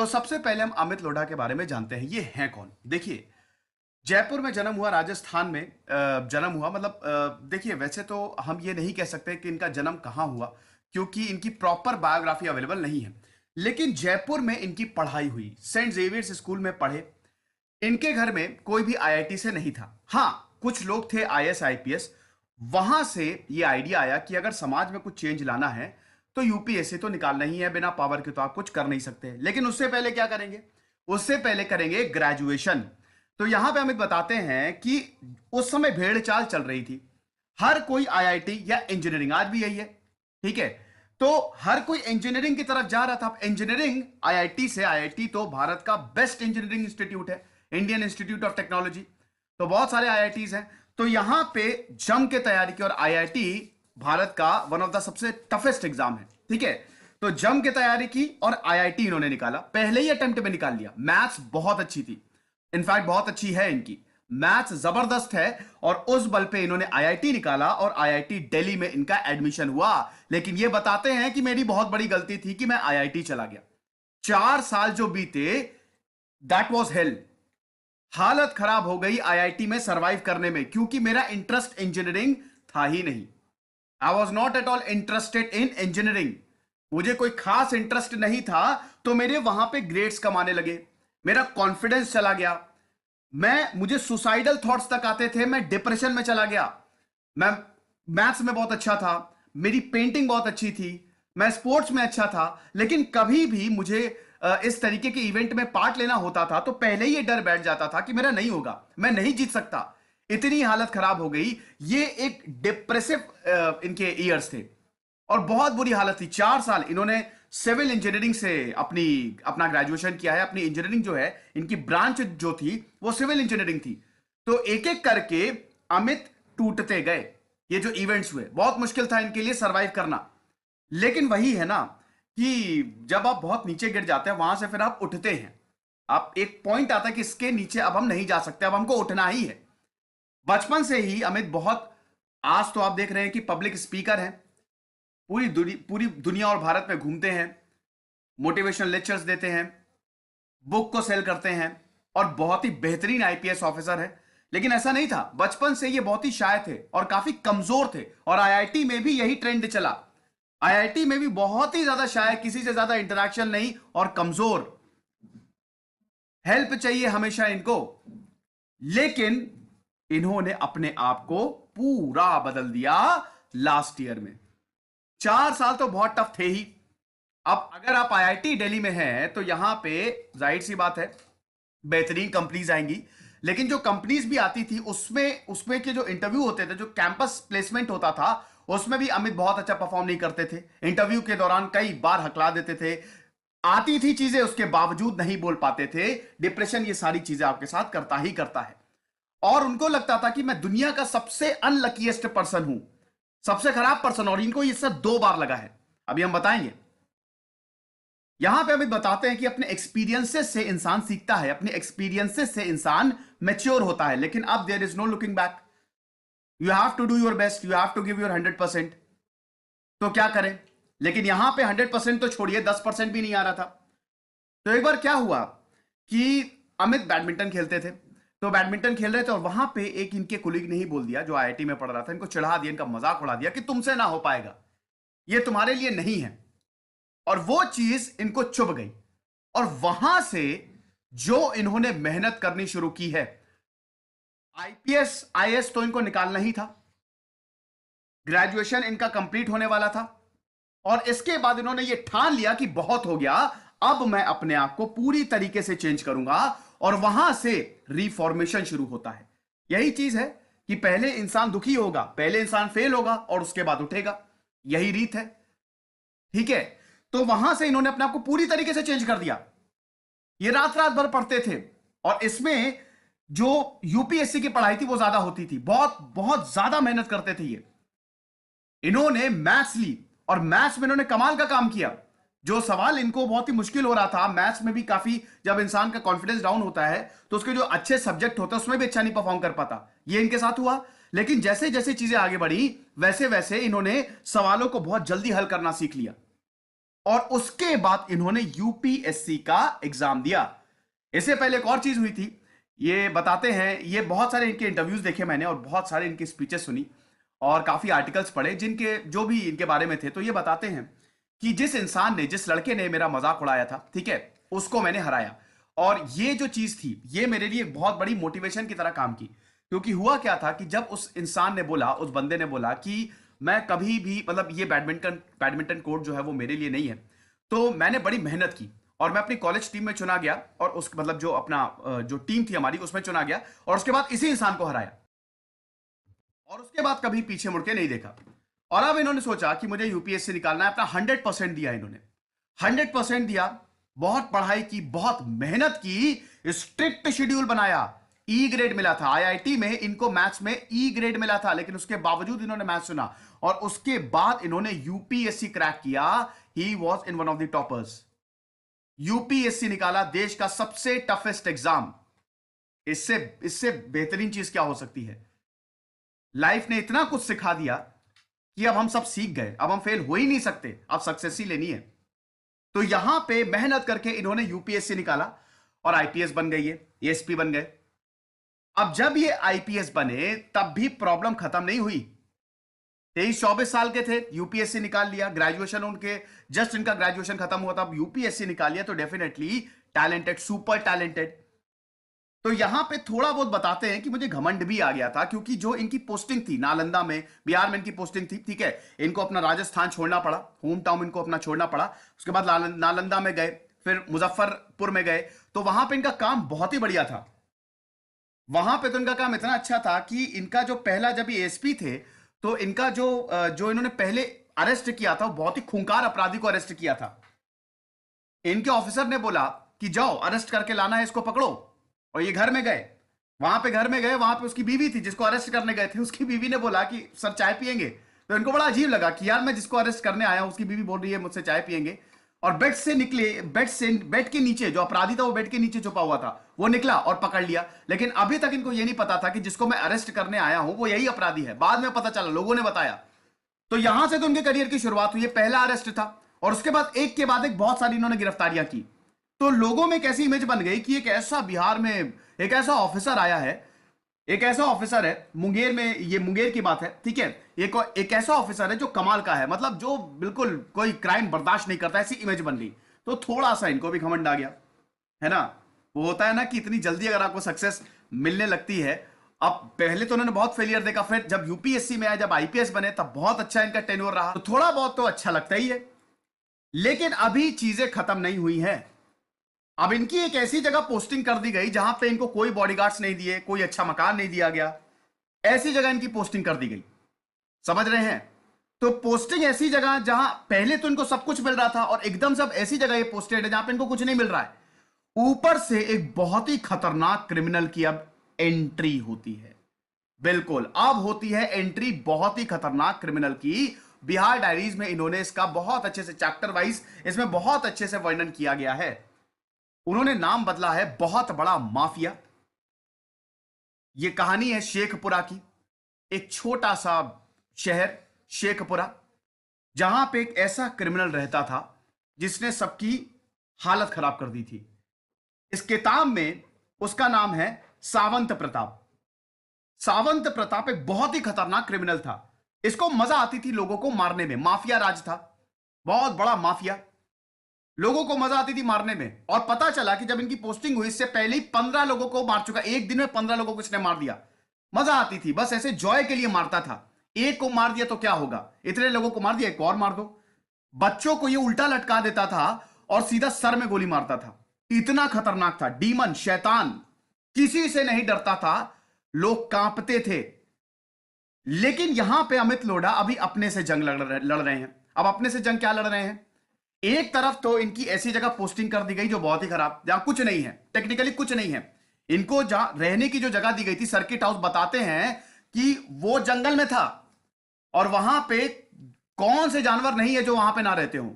तो सबसे पहले हम अमित लोढ़ा के बारे में जानते हैं। ये हैं कौन? देखिए, जयपुर में जन्म हुआ, राजस्थान में जन्म हुआ। मतलब देखिए, वैसे तो हम ये नहीं कह सकते कि इनका जन्म कहाँ हुआ, क्योंकि इनकी प्रॉपर बायोग्राफी अवेलेबल नहीं है। लेकिन जयपुर में इनकी पढ़ाई हुई, सेंट जेवियर्स स्कूल में पढ़े। इनके घर में कोई भी आईआईटी से नहीं था। हाँ, कुछ लोग थे आईएएस आईपीएस। वहां से ये आइडिया आया कि अगर समाज में कुछ चेंज लाना है तो यूपीएससी तो निकालना ही है, बिना पावर के तो आप कुछ कर नहीं सकते। लेकिन उससे पहले क्या करेंगे? उससे पहले करेंगे ग्रेजुएशन। तो यहां पे अमित बताते हैं कि उस समय भेड़ चाल चल रही थी। हर कोई आईआईटी या इंजीनियरिंग, आज भी यही है, ठीक है। तो हर कोई इंजीनियरिंग की तरफ जा रहा था। इंजीनियरिंग आईआईटी से, आईआईटी तो भारत का बेस्ट इंजीनियरिंग इंस्टीट्यूट है, इंडियन इंस्टीट्यूट ऑफ टेक्नोलॉजी। तो बहुत सारे आईआईटीज हैं। तो यहां पे जम के तैयारी की, और आईआईटी भारत का वन ऑफ द सबसे टफेस्ट एग्जाम है, ठीक है। तो जम के तैयारी की और आईआईटी इन्होंने निकाला। पहले ही अटेम्प्ट में निकाल लिया। मैथ्स बहुत अच्छी थी, इनफैक्ट बहुत अच्छी है इनकी, मैथ्स जबरदस्त है। और उस बल पे इन्होंने आईआईटी निकाला और आईआईटी दिल्ली में इनका एडमिशन हुआ। लेकिन ये बताते हैं कि मेरी बहुत बड़ी गलती थी कि मैं आईआईटी चला गया। 4 साल जो बीते, दैट वाज हेल। हालत खराब हो गई आईआईटी में सरवाइव करने में, क्योंकि मेरा इंटरेस्ट इंजीनियरिंग था ही नहीं। I was not at all interested in engineering. मुझे कोई खास इंटरेस्ट नहीं था। तो मेरे वहां पे ग्रेड्स कमाने लगे, मेरा कॉन्फिडेंस चला गया। मुझे सुसाइडल थॉट्स तक आते थे, मैं डिप्रेशन में चला गया। मैं मैथ्स में बहुत अच्छा था, मेरी पेंटिंग बहुत अच्छी थी, मैं स्पोर्ट्स में अच्छा था। लेकिन कभी भी मुझे इस तरीके के इवेंट में पार्ट लेना होता था तो पहले ही ये डर बैठ जाता था कि मेरा नहीं होगा, मैं नहीं जीत सकता। इतनी हालत खराब हो गई। ये एक डिप्रेसिव इनके ईयर्स थे और बहुत बुरी हालत थी। 4 साल इन्होंने सिविल इंजीनियरिंग से अपना ग्रेजुएशन किया है। अपनी इंजीनियरिंग जो है, इनकी ब्रांच जो थी वो सिविल इंजीनियरिंग थी। तो एक एक करके अमित टूटते गए। ये जो इवेंट्स हुए, बहुत मुश्किल था इनके लिए सरवाइव करना। लेकिन वही है ना कि जब आप बहुत नीचे गिर जाते हैं, वहां से फिर आप उठते हैं। आप एक पॉइंट आता है कि इसके नीचे अब हम नहीं जा सकते, अब हमको उठना ही है। बचपन से ही अमित बहुत, आज तो आप देख रहे हैं कि पब्लिक स्पीकर हैं, पूरी दुनिया और भारत में घूमते हैं, मोटिवेशनल लेक्चर्स देते हैं, बुक को सेल करते हैं और बहुत ही बेहतरीन आईपीएस ऑफिसर है। लेकिन ऐसा नहीं था, बचपन से ये बहुत ही शाय थे और काफी कमजोर थे। और आईआईटी में भी यही ट्रेंड चला। आईआईटी में भी बहुत ही ज्यादा शाय, किसी से ज्यादा इंटरेक्शन नहीं और कमजोर, हेल्प चाहिए हमेशा इनको। लेकिन इन्होंने अपने आप को पूरा बदल दिया लास्ट ईयर में। 4 साल तो बहुत टफ थे ही। अब अगर आप आईआईटी दिल्ली में हैं तो यहां पे जाहिर सी बात है बेहतरीन कंपनीज आएंगी। लेकिन जो कंपनीज भी आती थी उसमें उसमें के जो इंटरव्यू होते थे, जो कैंपस प्लेसमेंट होता था, उसमें भी अमित बहुत अच्छा परफॉर्म नहीं करते थे। इंटरव्यू के दौरान कई बार हकला देते थे। आती थी चीजें, उसके बावजूद नहीं बोल पाते थे। डिप्रेशन ये सारी चीजें आपके साथ करता ही करता है। और उनको लगता था कि मैं दुनिया का सबसे अनलकीएस्ट पर्सन हूं, सबसे खराब पर्सन। और इनको ये सब 2 बार लगा है, अभी हम बताएंगे। यहां पे अमित बताते हैं कि अपने एक्सपीरियंसेस से इंसान सीखता है, अपने एक्सपीरियंसेस से इंसान मैच्योर होता है। लेकिन अब there is no looking back. You have to do your best, you have to give your 100%। तो क्या करें? लेकिन यहां पे 100% तो छोड़िए, 10% भी नहीं आ रहा था। तो एक बार क्या हुआ कि अमित बैडमिंटन खेलते थे। तो बैडमिंटन खेल रहे थे और वहां पे एक इनके कुलीग ने ही बोल दिया, जो आईआईटी में पढ़ रहा था, इनको चिढ़ा दिया, इनका मजाक उड़ा दिया कि तुमसे ना हो पाएगा, ये तुम्हारे लिए नहीं है। और वो चीज इनको चुभ गई। और वहां से जो इन्होंने मेहनत करनी शुरू की है, आईपीएस आईएएस तो इनको निकालना ही था। ग्रेजुएशन इनका कंप्लीट होने वाला था और इसके बाद इन्होंने ये ठान लिया कि बहुत हो गया, अब मैं अपने आप को पूरी तरीके से चेंज करूंगा। और वहां से रिफॉर्मेशन शुरू होता है। यही चीज है कि पहले इंसान दुखी होगा, पहले इंसान फेल होगा और उसके बाद उठेगा। यही रीत है, ठीक है। तो वहां से इन्होंने अपने आप को पूरी तरीके से चेंज कर दिया। ये रात रात भर पढ़ते थे और इसमें जो यूपीएससी की पढ़ाई थी वो ज्यादा होती थी, बहुत बहुत ज्यादा मेहनत करते थे ये। इन्होंने मैथ्स ली और मैथ्स में इन्होंने कमाल का काम किया। जो सवाल इनको बहुत ही मुश्किल हो रहा था मैथ्स में भी, काफी, जब इंसान का कॉन्फिडेंस डाउन होता है तो उसके जो अच्छे सब्जेक्ट होते हैं उसमें भी अच्छा नहीं परफॉर्म कर पाता, ये इनके साथ हुआ। लेकिन जैसे जैसे चीजें आगे बढ़ी वैसे वैसे इन्होंने सवालों को बहुत जल्दी हल करना सीख लिया। और उसके बाद इन्होंने यूपीएससी का एग्जाम दिया। इससे पहले एक और चीज हुई थी, ये बताते हैं, ये बहुत सारे इनके इंटरव्यूज देखे मैंने और बहुत सारे इनकी स्पीचेस सुनी और काफी आर्टिकल्स पढ़े जिनके जो भी इनके बारे में थे। तो ये बताते हैं कि जिस इंसान ने, जिस लड़के ने मेरा मजाक उड़ाया था, ठीक है, उसको मैंने हराया। और ये जो चीज थी ये मेरे लिए एक बहुत बड़ी मोटिवेशन की तरह काम की। क्योंकि हुआ क्या था कि जब उस इंसान ने बोला, उस बंदे ने बोला कि मैं कभी भी, मतलब ये बैडमिंटन बैडमिंटन कोर्ट जो है वो मेरे लिए नहीं है, तो मैंने बड़ी मेहनत की और मैं अपनी कॉलेज टीम में चुना गया और उस मतलब जो अपना जो टीम थी हमारी उसमें चुना गया और उसके बाद इसी इंसान को हराया और उसके बाद कभी पीछे मुड़ के नहीं देखा। और अब इन्होंने सोचा कि मुझे यूपीएससी निकालना है, अपना 100% दिया इन्होंने, 100% दिया, बहुत पढ़ाई की, बहुत मेहनत की, स्ट्रिक्ट शेड्यूल बनाया। ई ग्रेड मिला था आईआईटी में इनको, मैथ्स में ई ग्रेड मिला था, लेकिन उसके बावजूद इन्होंने मैथ्स चुना और उसके बाद इन्होंने यूपीएससी क्रैक किया। He was in one of the toppers. UPSC निकाला, देश का सबसे टफेस्ट एग्जाम। इससे इससे बेहतरीन चीज क्या हो सकती है? लाइफ ने इतना कुछ सिखा दिया कि अब हम सब सीख गए, अब हम फेल हो ही नहीं सकते, अब सक्सेस ही लेनी है। तो यहां पे मेहनत करके इन्होंने यूपीएससी निकाला और आईपीएस बन गई है, एएसपी बन गए। अब जब ये आईपीएस बने तब भी प्रॉब्लम खत्म नहीं हुई। 23-24 साल के थे, यूपीएससी निकाल लिया, ग्रेजुएशन उनके, जस्ट इनका ग्रेजुएशन खत्म हुआ था, अब यूपीएससी निकाल लिया, तो डेफिनेटली टैलेंटेड, सुपर टैलेंटेड। तो यहां पे थोड़ा बहुत बताते हैं कि मुझे घमंड भी आ गया था क्योंकि जो इनकी पोस्टिंग थी नालंदा में, बिहार में इनकी पोस्टिंग थी, ठीक है, इनको अपना राजस्थान छोड़ना पड़ा, होम टाउन इनको अपना छोड़ना पड़ा। उसके बाद नालंदा में गए, फिर मुजफ्फरपुर में गए, तो वहां पे इनका काम बहुत ही बढ़िया था। वहां पे तो इनका काम इतना अच्छा था कि इनका जो पहला, जब ये एसपी थे, तो इनका जो इन्होंने पहले अरेस्ट किया था वो बहुत ही खूंखार अपराधी को अरेस्ट किया था। इनके ऑफिसर ने बोला कि जाओ अरेस्ट करके लाना है, इसको पकड़ो। और ये घर में गए, वहां पे घर में गए, वहां पे उसकी बीवी थी जिसको अरेस्ट करने गए थे, उसकी बीवी ने बोला कि सर चाय पियेंगे। तो इनको बड़ा अजीब लगा कि यार मैं जिसको अरेस्ट करने आया हूं उसकी बीवी बोल रही है मुझसे चाय पियेंगे। और बेड से निकले, बेड के नीचे, जो अपराधी था वो बेड के नीचे छुपा हुआ था, वो निकला और पकड़ लिया। लेकिन अभी तक इनको ये नहीं पता था कि जिसको मैं अरेस्ट करने आया हूं वो यही अपराधी है। बाद में पता चला, लोगों ने बताया। तो यहां से तो उनके करियर की शुरुआत हुई, पहला अरेस्ट था और उसके बाद एक के बाद एक बहुत सारी इन्होंने गिरफ्तारियां की। तो लोगों में एक ऐसी इमेज बन गई कि एक ऐसा, बिहार में एक ऐसा ऑफिसर आया है, एक ऐसा ऑफिसर है मुंगेर में, ये मुंगेर की बात है, ठीक है, एक ऐसा ऑफिसर है जो कमाल का है, मतलब जो बिल्कुल कोई क्राइम बर्दाश्त नहीं करता, ऐसी इमेज बन गई। तो थोड़ा सा इनको भी घमंड आ गया, है ना। वो होता है ना कि इतनी जल्दी अगर आपको सक्सेस मिलने लगती है। अब पहले तो उन्होंने बहुत फेलियर देखा, फिर जब यूपीएससी में आए, जब आईपीएस बने, तब बहुत अच्छा इनका टेन्योर रहा, तो थोड़ा बहुत तो अच्छा लगता ही है। लेकिन अभी चीजें खत्म नहीं हुई हैं। अब इनकी एक ऐसी जगह पोस्टिंग कर दी गई जहां पे इनको कोई बॉडीगार्ड्स नहीं दिए, कोई अच्छा मकान नहीं दिया गया, ऐसी जगह इनकी पोस्टिंग कर दी गई। समझ रहे हैं? तो पोस्टिंग ऐसी जगह जहां पहले तो इनको सब कुछ मिल रहा था और एकदम से अब ऐसी जगह ये पोस्टेड है जहां पे इनको कुछ नहीं मिल रहा है। ऊपर से एक बहुत ही खतरनाक क्रिमिनल की अब एंट्री होती है। बिल्कुल, अब होती है एंट्री बहुत ही खतरनाक क्रिमिनल की। बिहार डायरीज में इन्होंने इसका बहुत अच्छे से चैप्टर वाइज इसमें बहुत अच्छे से वर्णन किया गया है। उन्होंने नाम बदला है बहुत बड़ा माफिया। यह कहानी है शेखपुरा की, एक छोटा सा शहर शेखपुरा, जहां पे एक ऐसा क्रिमिनल रहता था जिसने सबकी हालत खराब कर दी थी। इस किताब में उसका नाम है सावंत प्रताप। सावंत प्रताप एक बहुत ही खतरनाक क्रिमिनल था। इसको मजा आती थी लोगों को मारने में, माफिया राज था, बहुत बड़ा माफिया, लोगों को मजा आती थी मारने में। और पता चला कि जब इनकी पोस्टिंग हुई, इससे पहले ही 15 लोगों को मार चुका, एक दिन में 15 लोगों को इसने मार दिया। मजा आती थी, बस ऐसे जॉय के लिए मारता था। एक को मार दिया तो क्या होगा, इतने लोगों को मार दिया, एक और मार दो। बच्चों को ये उल्टा लटका देता था और सीधा सर में गोली मारता था। इतना खतरनाक था, डीमन, शैतान, किसी से नहीं डरता था, लोग कांपते थे। लेकिन यहां पे अमित लोढ़ा अभी अपने से जंग लड़ रहे हैं। अब अपने से जंग क्या लड़ रहे हैं? एक तरफ तो इनकी ऐसी जगह पोस्टिंग कर दी गई जो बहुत ही खराब, जहां कुछ नहीं है, टेक्निकली कुछ नहीं है। इनको जहां रहने की जो जगह दी गई थी, सर्किट हाउस, बताते हैं कि वो जंगल में था और वहां पे कौन से जानवर नहीं है जो वहां पे ना रहते हो।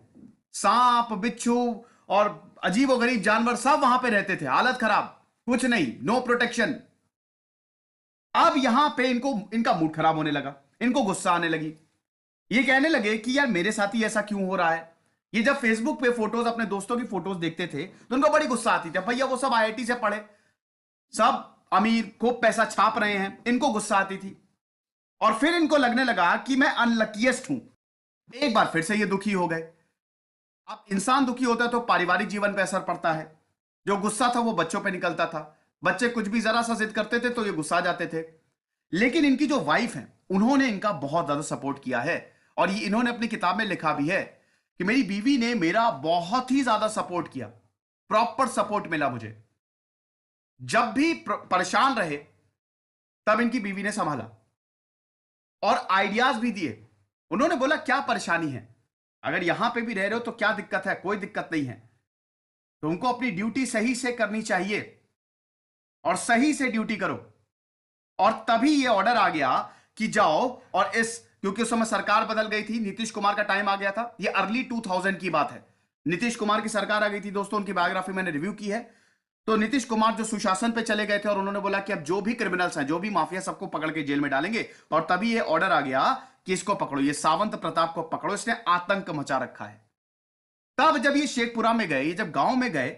सांप, बिच्छू और अजीबोगरीब जानवर सब वहां पे रहते थे। हालत खराब, कुछ नहीं, नो प्रोटेक्शन। अब यहां पे इनका मूड खराब होने लगा, इनको गुस्सा आने लगी। ये कहने लगे कि यार मेरे साथ ही ऐसा क्यों हो रहा है, ये जब फेसबुक पे फोटोज, अपने दोस्तों की फोटोज देखते थे तो उनको बड़ी गुस्सा आती थी। भैया वो सब आईआईटी से पढ़े, सब अमीर, खूब पैसा छाप रहे हैं, इनको गुस्सा आती थी। और फिर इनको लगने लगा कि मैं अनलकीएस्ट हूं। एक बार फिर से ये दुखी हो गए। अब इंसान दुखी होता है तो पारिवारिक जीवन पे असर पड़ता है। जो गुस्सा था वो बच्चों पे निकलता था। बच्चे कुछ भी जरा सा जिद करते थे तो ये गुस्सा आ जाते थे। लेकिन इनकी जो वाइफ है, उन्होंने इनका बहुत ज्यादा सपोर्ट किया है। और ये इन्होंने अपनी किताब में लिखा भी है कि मेरी बीवी ने मेरा बहुत ही ज्यादा सपोर्ट किया, प्रॉपर सपोर्ट मिला मुझे। जब भी परेशान रहे तब इनकी बीवी ने संभाला और आइडियाज भी दिए। उन्होंने बोला क्या परेशानी है, अगर यहां पे भी रह रहे हो तो क्या दिक्कत है, कोई दिक्कत नहीं है। तुमको अपनी ड्यूटी सही से करनी चाहिए और सही से ड्यूटी करो। और तभी ये ऑर्डर आ गया कि जाओ और इस, क्योंकि उस समय सरकार बदल गई थी, नीतीश कुमार का टाइम आ गया था, ये अर्ली 2000 की बात है। नीतीश कुमार की सरकार आ गई थी दोस्तों, उनकी बायोग्राफी मैंने रिव्यू की है। तो नीतीश कुमार जो सुशासन पे चले गए थे और उन्होंने बोला कि अब जो भी क्रिमिनल्स हैं, जो भी माफिया, सबको पकड़ के जेल में डालेंगे। और तभी ये ऑर्डर आ गया कि इसको पकड़ो, ये सावंत प्रताप को पकड़ो, इसने आतंक मचा रखा है। तब जब ये शेखपुरा में गए, ये जब गांव में गए,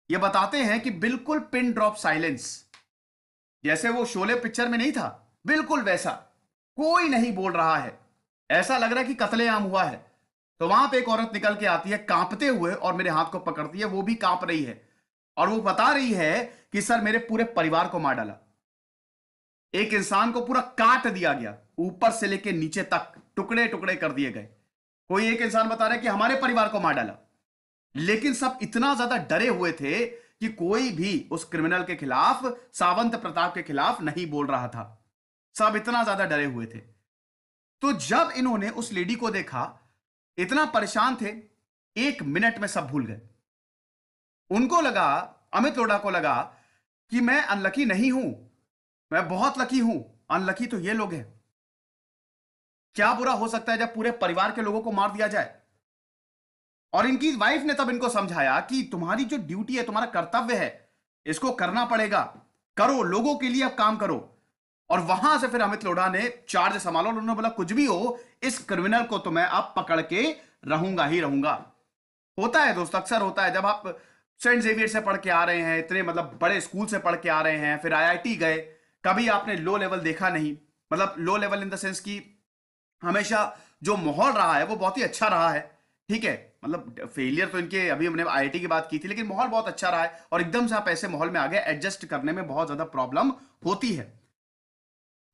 ये बताते हैं कि बिल्कुल पिन ड्रॉप साइलेंस, जैसे वो शोले पिक्चर में नहीं था, बिल्कुल वैसा। कोई नहीं बोल रहा है, ऐसा लग रहा है कि कत्लेआम हुआ है। तो वहां पे एक औरत निकल के आती है कांपते हुए और मेरे हाथ को पकड़ती है, वो भी कांप रही है। और वो बता रही है कि सर मेरे पूरे परिवार को मार डाला, एक इंसान को पूरा काट दिया गया, ऊपर से लेके नीचे तक टुकड़े टुकड़े कर दिए गए। कोई एक इंसान बता रहा है कि हमारे परिवार को मार डाला। लेकिन सब इतना ज्यादा डरे हुए थे कि कोई भी उस क्रिमिनल के खिलाफ, सावंत प्रताप के खिलाफ नहीं बोल रहा था। सब इतना ज्यादा डरे हुए थे। तो जब इन्होंने उस लेडी को देखा, इतना परेशान थे, 1 मिनट में सब भूल गए। उनको लगा, अमित लोढ़ा को लगा कि मैं अनलकी नहीं हूं, मैं बहुत लकी हूं, अनलकी तो ये लोग हैं। क्या बुरा हो सकता है जब पूरे परिवार के लोगों को मार दिया जाए। और इनकी वाइफ ने तब इनको समझाया कि तुम्हारी जो ड्यूटी है, तुम्हारा कर्तव्य है, इसको करना पड़ेगा, करो, लोगों के लिए अब काम करो। और वहां से फिर अमित लोढ़ा ने चार्ज संभाला और उन्होंने बोला कुछ भी हो, इस क्रिमिनल को तो मैं अब पकड़ के रहूंगा ही रहूंगा। होता है दोस्त, अक्सर होता है, जब आप सेंट जेवियर से पढ़ के आ रहे हैं, इतने मतलब बड़े स्कूल से पढ़ के आ रहे हैं, फिर आईआईटी गए, कभी आपने लो लेवल देखा नहीं, मतलब low level in the sense की हमेशा जो माहौल रहा है वो बहुत ही अच्छा रहा है। ठीक है, मतलब फेलियर तो इनके, अभी हमने आईआईटी की बात की थी, लेकिन माहौल बहुत अच्छा रहा है। और एकदम से आप ऐसे माहौल में आ गए, एडजस्ट करने में बहुत ज्यादा प्रॉब्लम होती है।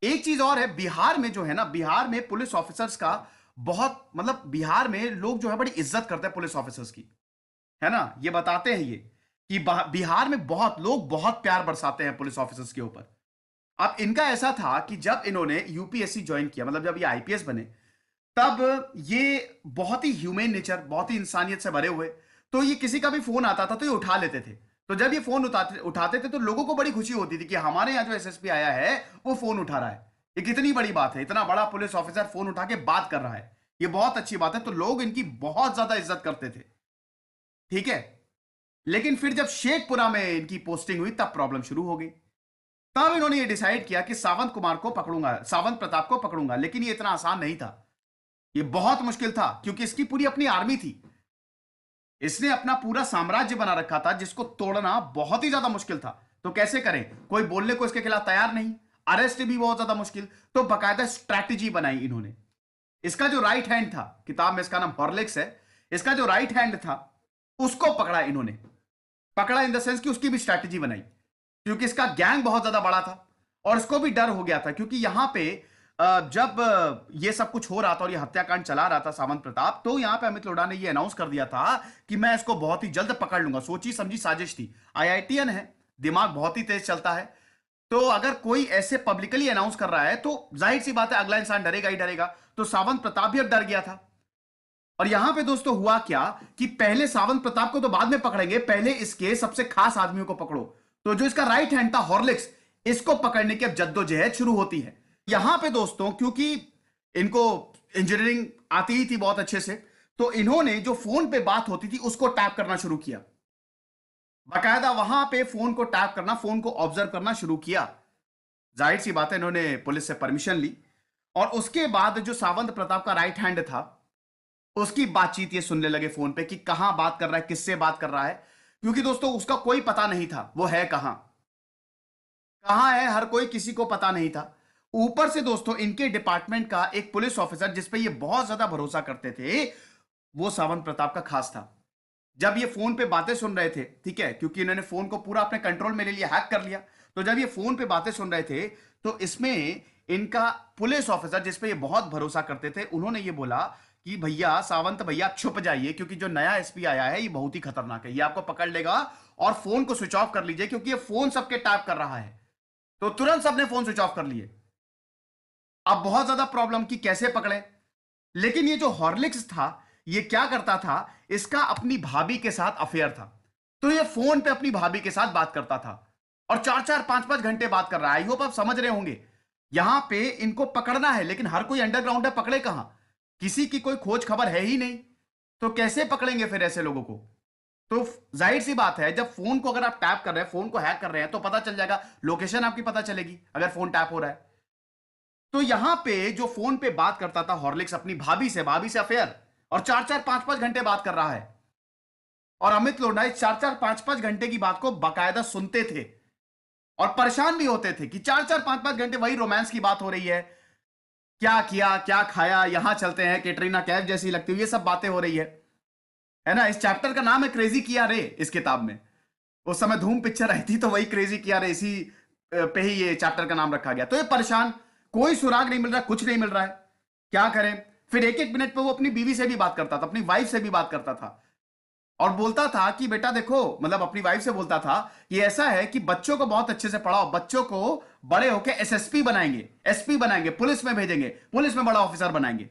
एक चीज और है, बिहार में जो है ना, बिहार में पुलिस ऑफिसर्स का बहुत, मतलब बिहार में लोग जो है बड़ी इज्जत करते हैं पुलिस ऑफिसर्स की, है ना। ये बताते हैं ये कि बिहार में बहुत लोग बहुत प्यार बरसाते हैं पुलिस ऑफिसर्स के ऊपर। अब इनका ऐसा था कि जब इन्होंने यूपीएससी ज्वाइन किया, मतलब जब ये आईपीएस बने, तब ये बहुत ही ह्यूमेन नेचर, बहुत ही इंसानियत से भरे हुए। तो ये किसी का भी फोन आता था तो ये उठा लेते थे। तो जब ये फोन उठाते थे तो लोगों को बड़ी खुशी होती थी कि हमारे यहाँ जो एसएसपी आया है वो फोन उठा रहा है। ये कितनी बड़ी बात है, इतना बड़ा पुलिस ऑफिसर फोन उठा के बात कर रहा है, ये बहुत अच्छी बात है। तो लोग इनकी बहुत ज्यादा इज्जत करते थे। ठीक है, लेकिन फिर जब शेखपुरा में इनकी पोस्टिंग हुई तब प्रॉब्लम शुरू हो गई। तब इन्होंने ये डिसाइड किया कि सावंत कुमार को पकड़ूंगा, सावंत प्रताप को पकड़ूंगा। लेकिन ये इतना आसान नहीं था, ये बहुत मुश्किल था, क्योंकि इसकी पूरी अपनी आर्मी थी। इसने अपना पूरा साम्राज्य बना रखा था जिसको तोड़ना बहुत ही ज्यादा मुश्किल था। तो कैसे करें, कोई बोलने को इसके खिलाफ तैयार नहीं, अरेस्ट भी बहुत ज्यादा मुश्किल। तो बकायदा स्ट्रैटेजी बनाई इन्होंने। इसका जो राइट हैंड था, किताब में इसका नाम हॉर्लिक्स है, इसका जो राइट हैंड था उसको पकड़ा इन्होंने। पकड़ा इन द सेंस कि उसकी भी स्ट्रैटेजी बनाई, क्योंकि इसका गैंग बहुत ज्यादा बड़ा था और इसको भी डर हो गया था। क्योंकि यहां पे जब ये सब कुछ हो रहा था और ये हत्याकांड चला रहा था सावंत प्रताप, तो यहां पे अमित लोढ़ा ने ये अनाउंस कर दिया था कि मैं इसको बहुत ही जल्द पकड़ लूंगा। सोची समझी साजिश थी। आईआईटीएन है, दिमाग बहुत ही तेज चलता है। तो अगर कोई ऐसे पब्लिकली अनाउंस कर रहा है तो जाहिर सी बात है अगला इंसान डरेगा ही डरेगा। तो सावंत प्रताप भी अब डर गया था। और यहां पे दोस्तों हुआ क्या कि पहले सावंत प्रताप को तो बाद में पकड़ेंगे, पहले इसके सबसे खास आदमियों को पकड़ो। तो जो इसका राइट हैंड था हॉर्लिक्स, इसको पकड़ने की अब जद्दोजहद शुरू होती है। यहां पे दोस्तों क्योंकि इनको इंजीनियरिंग आती ही थी बहुत अच्छे से, तो इन्होंने जो फोन पे बात होती थी उसको टैप करना शुरू किया। बाकायदा वहां पे फोन को टैप करना, फोन को ऑब्जर्व करना शुरू किया। जाहिर सी बात है इन्होंने पुलिस से परमिशन ली। और उसके बाद जो सावंत प्रताप का राइट हैंड था उसकी बातचीत ये सुनने लगे फोन पे कि कहां बात कर रहा है, किससे बात कर रहा है, क्योंकि दोस्तों उसका कोई पता नहीं था वो है कहां, कहां है, हर कोई किसी को पता नहीं था। ऊपर से दोस्तों इनके डिपार्टमेंट का एक पुलिस ऑफिसर जिसपे ये बहुत ज्यादा भरोसा करते थे, वो सावंत प्रताप का खास था। जब ये फोन पे बातें सुन रहे थे, ठीक है, क्योंकि इन्होंने फोन को पूरा अपने कंट्रोल में ले लिया, हैक कर लिया, तो जब ये फोन पे बातें सुन रहे थे तो इसमें इनका पुलिस ऑफिसर जिसपे ये बहुत भरोसा करते थे, उन्होंने ये बोला कि भैया सावंत भैया छुप जाइए, क्योंकि जो नया एसपी आया है ये बहुत ही खतरनाक है, ये आपको पकड़ लेगा, और फोन को स्विच ऑफ कर लीजिए क्योंकि ये फोन सबके टैप कर रहा है। तो तुरंत सबने फोन स्विच ऑफ कर लिए। अब बहुत ज्यादा प्रॉब्लम की कैसे पकड़े। लेकिन ये जो हॉर्लिक्स था ये क्या करता था, इसका अपनी भाभी के साथ अफेयर था, तो ये फोन पे अपनी भाभी के साथ बात करता था और 4-4 5-5 घंटे बात कर रहा है। आई होप आप समझ रहे होंगे, यहां पे इनको पकड़ना है लेकिन हर कोई अंडरग्राउंड है, पकड़े कहां, किसी की कोई खोज खबर है ही नहीं, तो कैसे पकड़ेंगे फिर ऐसे लोगों को। तो जाहिर सी बात है, जब फोन को अगर आप टैप कर रहे हैं, फोन को हैक कर रहे हैं, तो पता चल जाएगा, लोकेशन आपकी पता चलेगी अगर फोन टैप हो रहा है। तो यहां पे जो फोन पे बात करता था हॉर्लिक्स अपनी भाभी से अफेयर, और 4-4 5-5 घंटे बात कर रहा है, और अमित लोढ़ा इस 4-4 5-5 घंटे की बात को बाकायदा सुनते थे और परेशान भी होते थे कि 4-4 5-5 घंटे वही रोमांस की बात हो रही है, क्या किया क्या खाया, यहां चलते हैं, कैटरीना कैफ जैसी लगती हुई, ये सब बातें हो रही है ना। इस चैप्टर का नाम है क्रेजी किया रे, इस किताब में उस समय धूम पिक्चर आई थी तो वही क्रेजी किया रे, इसी पे ही ये चैप्टर का नाम रखा गया। तो ये परेशान, कोई सुराग नहीं मिल रहा, कुछ नहीं मिल रहा है, क्या करें। फिर एक एक मिनट पे वो अपनी बीवी से भी बात करता था, अपनी वाइफ से भी बात करता था, और बोलता था कि बेटा देखो, मतलब अपनी वाइफ से बोलता था कि ऐसा है कि बच्चों को बहुत अच्छे से पढ़ाओ, बच्चों को बड़े होकर एसएसपी बनाएंगे, एसपी बनाएंगे, पुलिस में भेजेंगे, पुलिस में बड़ा ऑफिसर बनाएंगे।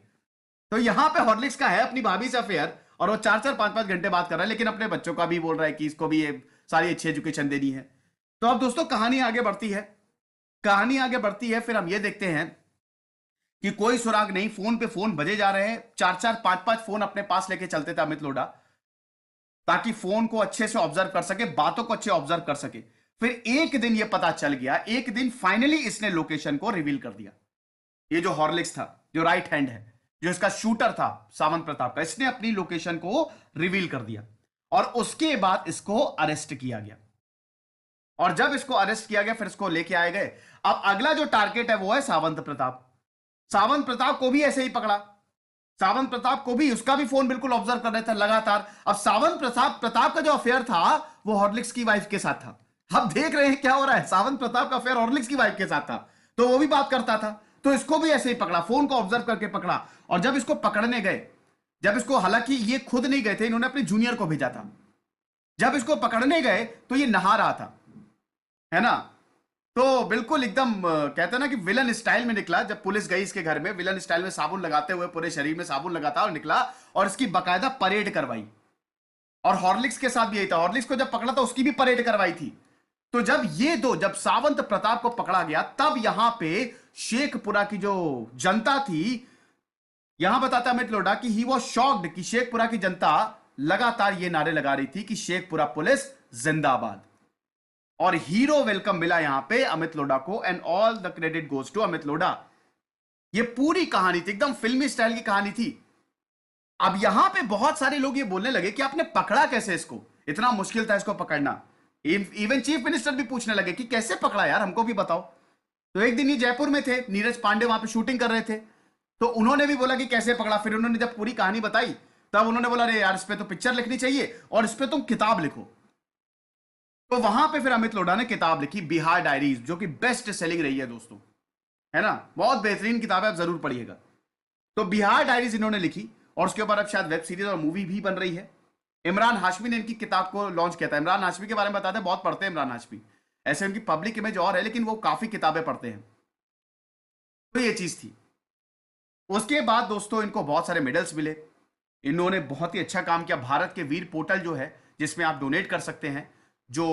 तो यहां पे हॉर्लिक्स का है अपनी भाभी से अफेयर, और वो 4-4 5-5 घंटे बात कर रहा है, लेकिन अपने बच्चों का भी बोल रहा है कि इसको भी ये सारी अच्छी एजुकेशन देनी है। तो अब दोस्तों कहानी आगे बढ़ती है, कहानी आगे बढ़ती है, फिर हम ये देखते हैं कि कोई सुराग नहीं, फोन पे फोन बजे जा रहे हैं, 4-4 5-5 फोन अपने पास लेके चलते थे अमित लोढ़ा, ताकि फोन को अच्छे से ऑब्जर्व कर सके, बातों को अच्छे ऑब्जर्व कर सके। फिर एक दिन ये पता चल गया, एक दिन फाइनली इसने लोकेशन को रिवील कर दिया। ये जो हॉर्लिक्स था, जो राइट हैंड है, जो इसका शूटर था सावंत प्रताप का, इसने अपनी लोकेशन को रिवील कर दिया, और उसके बाद इसको अरेस्ट किया गया। और जब इसको अरेस्ट किया गया फिर इसको लेके आए गए। अब अगला जो टारगेट है वो है सावंत प्रताप। सावंत प्रताप को भी ऐसे ही पकड़ा, सावंत प्रताप को भी, उसका भी फोन बिल्कुल ऑब्जर्व कर रहे थे लगातार। अब सावंत प्रताप का जो अफेयर था वो हॉर्लिक्स की वाइफ के साथ था। अब देख रहे हैं क्या हो रहा है, सावंत प्रताप का अफेयर हॉर्लिक्स की वाइफ के साथ था, तो वो भी बात करता था, तो इसको भी ऐसे ही पकड़ा, फोन को ऑब्जर्व करके पकड़ा। और जब इसको पकड़ने गए, जब इसको, हालांकि ये खुद नहीं गए थे, इन्होंने अपने जूनियर को भेजा था, जब इसको पकड़ने गए तो ये नहा रहा था, है ना। तो बिल्कुल एकदम कहते हैं ना कि विलन स्टाइल में निकला। जब पुलिस गई इसके घर में, विलन स्टाइल में साबुन लगाते हुए, पूरे शरीर में साबुन लगाता और निकला, और इसकी बकायदा परेड करवाई। और हॉर्लिक्स के साथ भी यही था, हॉर्लिक्स को जब पकड़ा था उसकी भी परेड करवाई थी। तो जब ये दो, जब सावंत प्रताप को पकड़ा गया, तब यहां पे शेखपुरा की जो जनता थी, यहां बताता अमित लोढ़ा कि ही वॉज शॉक्ड कि शेखपुरा की जनता लगातार ये नारे लगा रही थी कि शेखपुरा पुलिस जिंदाबाद। और हीरो वेलकम मिला यहां पे अमित लोढ़ा को, and all the credit goes to Amit Lodha. ये पूरी कहानी थी, एकदम फिल्मी स्टाइल की कहानी थी। अब यहां पे बहुत सारे लोग ये बोलने लगे कि आपने पकड़ा कैसे इसको, इतना मुश्किल था इसको पकड़ना। इवन चीफ मिनिस्टर भी पूछने लगे कि कैसे पकड़ा यार, हमको भी बताओ। तो एक दिन ये जयपुर में थे, नीरज पांडे वहां पे शूटिंग कर रहे थे, तो उन्होंने भी बोला कि कैसे पकड़ा। फिर उन्होंने जब पूरी कहानी बताई तब उन्होंने बोला अरे यार, इस पे तो पिक्चर लिखनी चाहिए और इस पे तुम किताब लिखो। तो वहां पे फिर अमित लोढ़ा ने किताब लिखी, बिहार डायरीज, जो कि बेस्ट सेलिंग रही है दोस्तों, है ना, बहुत बेहतरीन किताब है, आप जरूर पढ़िएगा। तो बिहार डायरीज इन्होंने लिखी, और उसके ऊपर अब शायद वेब सीरीज और मूवी भी बन रही है। इमरान हाशमी ने इनकी किताब को लॉन्च किया था। इमरान हाशमी के बारे में बताते हैं, बहुत पढ़ते हैं इमरान हाशमी, ऐसे उनकी पब्लिक इमेज और है, लेकिन वो काफी किताबें पढ़ते हैं। तो ये चीज थी। उसके बाद दोस्तों इनको बहुत सारे मेडल्स मिले, इन्होंने बहुत ही अच्छा काम किया। भारत के वीर पोर्टल जो है, जिसमें आप डोनेट कर सकते हैं, जो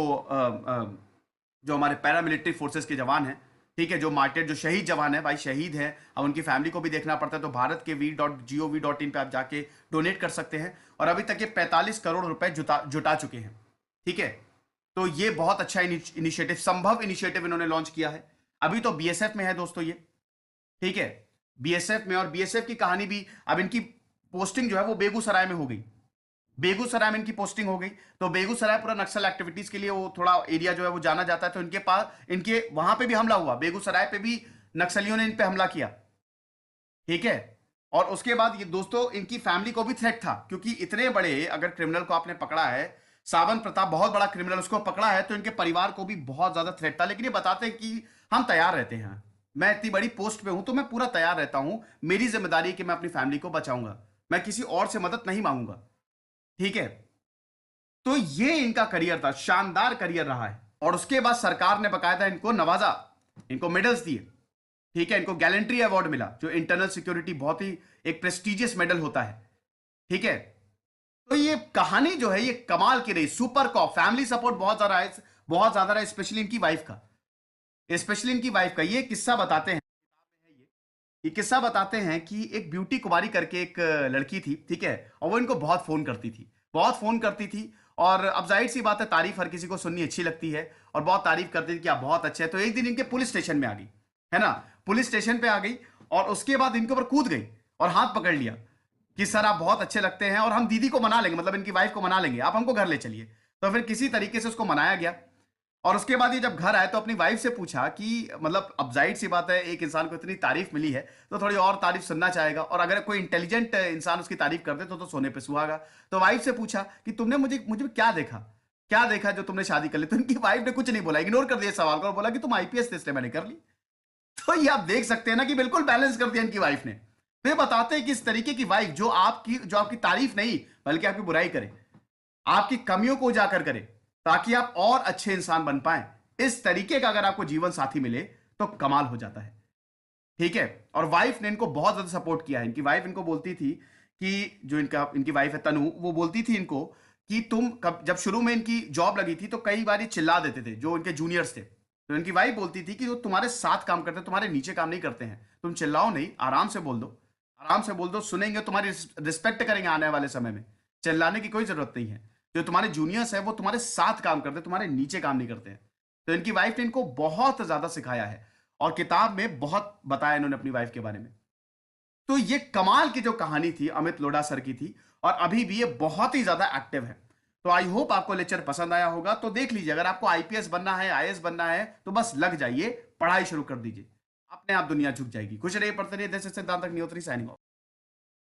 जो हमारे पैरामिलिट्री फोर्सेस के जवान हैं, ठीक है, जो मार्टेड, जो शहीद जवान है, भाई शहीद है, अब उनकी फैमिली को भी देखना पड़ता है, तो भारत के वीर.gov.in पे आप जाके डोनेट कर सकते हैं। और अभी तक ये 45 करोड़ रुपए जुटा चुके हैं, ठीक है। तो ये बहुत अच्छा इनिशिएटिव, संभव इनिशिएटिव इन्होंने लॉन्च किया है। अभी तो बीएसएफ में है दोस्तों ये, ठीक है, बीएसएफ में। और बीएसएफ की कहानी भी, अब इनकी पोस्टिंग जो है वो बेगूसराय में हो गई। बेगूसराय में इनकी पोस्टिंग हो गई। तो बेगूसराय पूरा नक्सल एक्टिविटीज के लिए वो थोड़ा एरिया जो है वो जाना जाता है। तो इनके पास इनके वहां पे भी हमला हुआ, बेगूसराय पे भी नक्सलियों ने इन पे हमला किया। ठीक है। और उसके बाद ये दोस्तों इनकी फैमिली को भी थ्रेट था, क्योंकि इतने बड़े अगर क्रिमिनल को आपने पकड़ा है, सावन प्रताप बहुत बड़ा क्रिमिनल, उसको पकड़ा है, तो इनके परिवार को भी बहुत ज्यादा थ्रेट था। लेकिन ये बताते हैं कि हम तैयार रहते हैं, मैं इतनी बड़ी पोस्ट पे हूं तो मैं पूरा तैयार रहता हूं, मेरी जिम्मेदारी है कि मैं अपनी फैमिली को बचाऊंगा, मैं किसी और से मदद नहीं मांगूंगा। ठीक है। तो ये इनका करियर था, शानदार करियर रहा है। और उसके बाद सरकार ने बकायदा इनको नवाजा, इनको मेडल्स दिए। ठीक है। इनको गैलेंट्री अवार्ड मिला, जो इंटरनल सिक्योरिटी बहुत ही एक प्रेस्टिजियस मेडल होता है। ठीक है। तो ये कहानी जो है ये कमाल की रही, सुपर कॉप, फैमिली सपोर्ट बहुत ज्यादा है, बहुत ज्यादा रहा, स्पेशली इनकी वाइफ का। स्पेशली इनकी वाइफ का ये किस्सा बताते हैं, ये किस्सा बताते हैं कि एक ब्यूटी कुमारी करके एक लड़की थी। ठीक है। और वो इनको बहुत फोन करती थी, बहुत फोन करती थी। और अब जाहिर सी बात है, तारीफ हर किसी को सुननी अच्छी लगती है, और बहुत तारीफ करती थी कि आप बहुत अच्छे हैं। तो एक दिन इनके पुलिस स्टेशन में आ गई, है ना, पुलिस स्टेशन पे आ गई, और उसके बाद इनके ऊपर कूद गई और हाथ पकड़ लिया कि सर आप बहुत अच्छे लगते हैं, और हम दीदी को मना लेंगे, मतलब इनकी वाइफ को मना लेंगे, आप हमको घर ले चलिए। तो फिर किसी तरीके से उसको मनाया गया। और उसके बाद ये जब घर आए तो अपनी वाइफ से पूछा कि मतलब अब जाहिर सी बात है, एक इंसान को इतनी तारीफ मिली है तो थोड़ी और तारीफ सुनना चाहेगा, और अगर कोई इंटेलिजेंट इंसान उसकी तारीफ कर दे तो सोने पे सुहागा। तो वाइफ से पूछा कि तुमने मुझे मुझे क्या देखा, क्या देखा जो तुमने शादी कर ली। तो इनकी वाइफ ने कुछ नहीं बोला, इग्नोर कर दिया सवाल को, और बोला कि तुम आईपीएस थे इसलिए मैंने कर ली। तो ये आप देख सकते हैं ना कि बिल्कुल बैलेंस कर दिया इनकी वाइफ ने। तो ये बताते हैं कि इस तरीके की वाइफ जो आपकी तारीफ नहीं बल्कि आपकी बुराई करे, आपकी कमियों को उजागर करे, ताकि आप और अच्छे इंसान बन पाए, इस तरीके का अगर आपको जीवन साथी मिले तो कमाल हो जाता है। ठीक है। और वाइफ ने इनको बहुत ज्यादा सपोर्ट किया है। इनकी वाइफ इनको बोलती थी कि जो इनकी वाइफ है तनु, वो बोलती थी इनको कि जब शुरू में इनकी जॉब लगी थी तो कई बार ये चिल्ला देते थे जो इनके जूनियर्स थे। तो इनकी वाइफ बोलती थी कि जो तुम्हारे साथ काम करते हैं तुम्हारे नीचे काम नहीं करते हैं, तुम चिल्लाओ नहीं, आराम से बोल दो, आराम से बोल दो, सुनेंगे, तुम्हारी रिस्पेक्ट करेंगे आने वाले समय में, चिल्लाने की कोई जरूरत नहीं है। जो तुम्हारे जूनियर्स है वो तुम्हारे साथ काम करते हैं, तुम्हारे नीचे काम नहीं करते हैं। तो इनकी वाइफ ने इनको बहुत ज्यादा सिखाया है, और किताब में बहुत बताया इन्होंने अपनी वाइफ के बारे में। तो ये कमाल की जो कहानी थी अमित लोढ़ा सर की थी, और अभी भी ये बहुत ही ज्यादा एक्टिव है। तो आई होप आपको लेक्चर पसंद आया होगा। तो देख लीजिए, अगर आपको आईपीएस बनना है, आईएएस बनना है, तो बस लग जाइए, पढ़ाई शुरू कर दीजिए, अपने आप दुनिया झुक जाएगी। खुश रहिए, पढ़ते रहिए। दिस इज सिद्धांत अग्निहोत्री, साइनिंग ऑफ।